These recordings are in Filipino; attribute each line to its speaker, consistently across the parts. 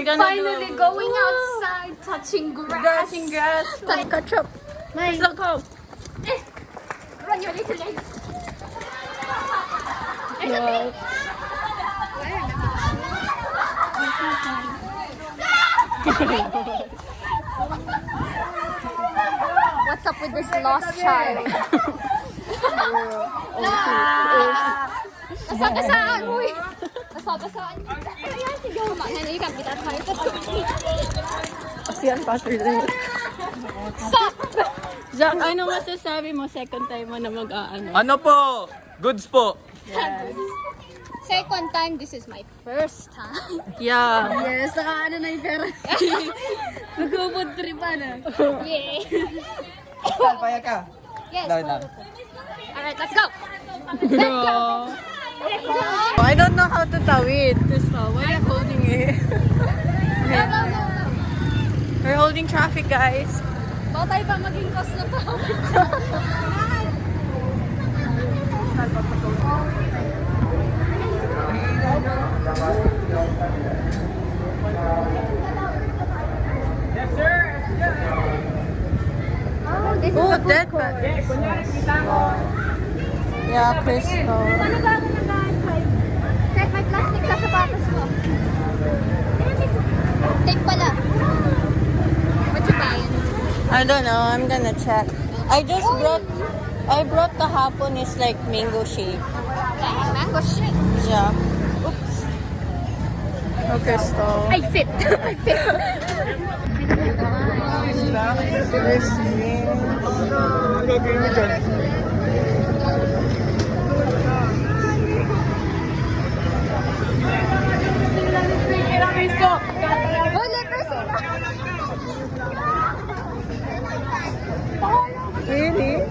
Speaker 1: finally going outside, touching grass.
Speaker 2: Like ketchup.
Speaker 1: Nice.
Speaker 2: Let's go.
Speaker 1: Run your little legs.
Speaker 2: No.
Speaker 1: What's up with this lost child? Nasa-gasaan, huy. Nasa-gasaan. Ayan, sige mo ba? Nanay ka, kita tayo.
Speaker 2: Yan, faster din.
Speaker 1: Stop!
Speaker 2: Jack, ano masasabi mo second time mo na mag-aano?
Speaker 3: Ano po? Goods po.
Speaker 1: Second time, this is my first time.
Speaker 2: Yeah.
Speaker 1: Yes, saka ano na yung pera. Mag-food trip na. Yay!
Speaker 3: Paya ka.
Speaker 1: Yes,
Speaker 3: Dawid lang.
Speaker 1: alright, let's go!
Speaker 2: Bro. I don't know how to tawid. Crystal, why are you holding it? We're holding traffic, guys.
Speaker 1: Baka tayo pa maging cost na tao.
Speaker 2: Oh, dead bat. Yeah, Crystal.
Speaker 1: Paano ba ako nag-drive? Set may plastic sa sapatos ko. Tape pala. What you buying?
Speaker 2: I don't know. I'm gonna check. I brought the hapon is like mango shake.
Speaker 1: Dang, mango shake.
Speaker 2: Yeah. Oops. Oh, Crystal.
Speaker 1: I fit. I fit.
Speaker 2: Really?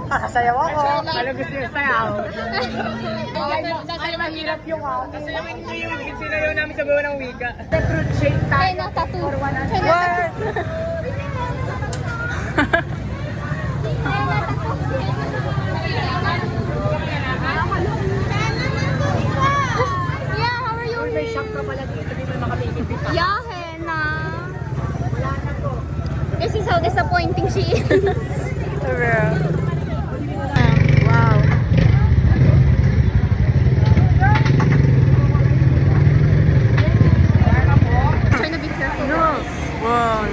Speaker 3: Sayaw ako.
Speaker 1: Ano
Speaker 3: gusto niyo sayaw? Ay, mahirap yung Kasi yung sinayaw namin sa buwan ng wika. Fruit shake
Speaker 1: Ay, na tattoo.
Speaker 2: What?
Speaker 1: Yeah, how are you?
Speaker 3: May shop ka pala dito. Hindi mo makapigil pa.
Speaker 1: Yeah, Hena. This is how disappointing she is.
Speaker 2: Wow.
Speaker 1: Trying to be careful.
Speaker 2: No. Wow.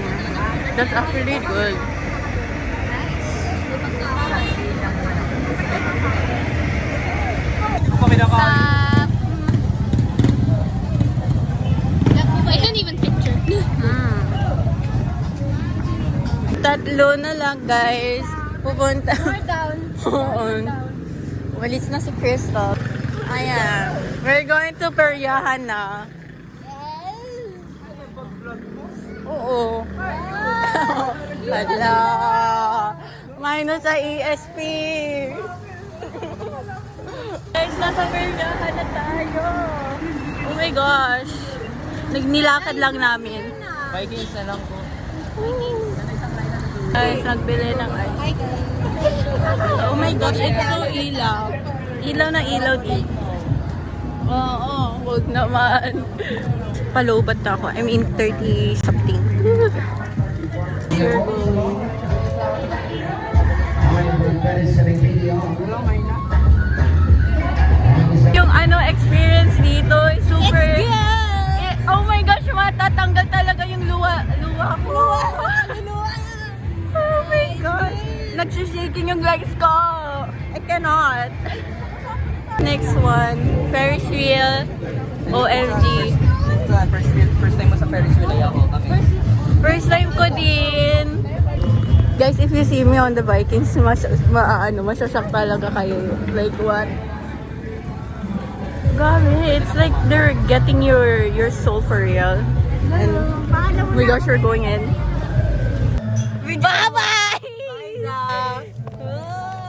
Speaker 2: That's actually good.
Speaker 1: Stop. I can't even picture.
Speaker 2: Tatlo na lang, guys. Pupunta.
Speaker 1: More down.
Speaker 2: Oo. Walis na si Crystal. Ayan. We're going to Peryahan na. Oo. Hala. Minus sa ESP. Guys, nasa Peryahan na tayo. Oh my gosh. Nilakad lang namin.
Speaker 3: Vikings na lang po.
Speaker 2: Guys, nagbili ng ice. Oh my gosh, it's so ilaw. Ilaw na ilaw dito. Oo, wag naman. Palobat ako. I mean, 30 something. Yung ano experience dito is super. Oh my gosh, matatanggal talaga yung luwa ko. Oh my gosh. Nagsishaking yung legs ko. I cannot. Next one, Ferris wheel. OMG.
Speaker 3: First time mo sa Ferris wheel ay ako.
Speaker 2: First time ko din. Guys, if you see me on the Vikings, masasyak talaga kayo. Like what? Grabe, it's like they're getting your soul for real. And oh my gosh, we're going in. Bye-bye!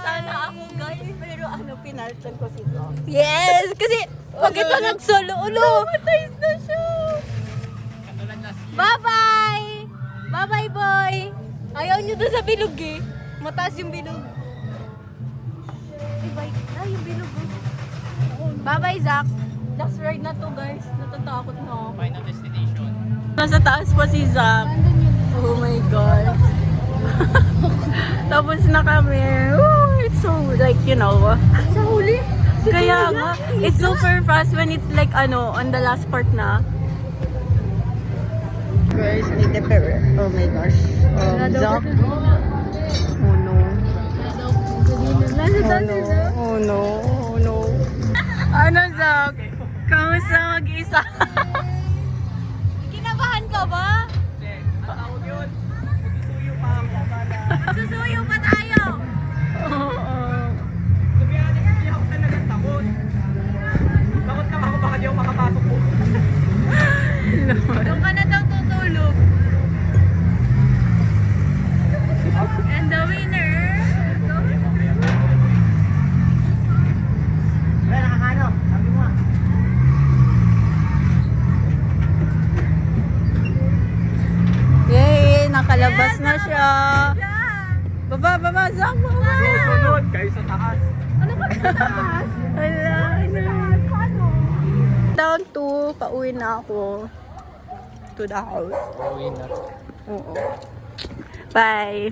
Speaker 2: Sana ako guys, pero pinaltan ko si Doc. Yes! Kasi pag ito nag-solo ulo. Matays na siya. Bye-bye! Bye-bye, boy! Ayaw nyo doon sa bilog eh. Mataas yung bilog. Ay, yung bilog. Bye-bye, Zach. Last ride na to guys. Natatakot na ako.
Speaker 3: Final destination.
Speaker 2: Nasa taas pa si Zach. Oh my God. Tapos na kami. Woo, it's so like, you know.
Speaker 1: Sa huli?
Speaker 2: Kaya nga, it's super fast when it's like on the last part na. Guys, need the pepper. Oh my gosh. Zach. Oh no.
Speaker 1: Nasa
Speaker 2: Oh no. Oh no. Oh no. Ano, Zach? Kamusta mag-isa? Kinabahan ka ba?
Speaker 3: Hindi. Ang tawag yun. Magsusuyo pa ako.
Speaker 2: Susuyo pa tayo! Oo.
Speaker 3: To be honest, hindi ako talaga takot. Takot lang ako baka di ako makapasok po.
Speaker 2: Doon ka na daw tutulog. And the winner...
Speaker 3: Wala, nakakano. Sabi mo ah.
Speaker 2: Yay! Nakalabas na siya. Baba, Zach! Baba!
Speaker 3: Susunod kayo sa taas.
Speaker 2: Wala na. Down to, pauwi na ako. To the house.
Speaker 3: Uwi na.
Speaker 2: Oo. Bye!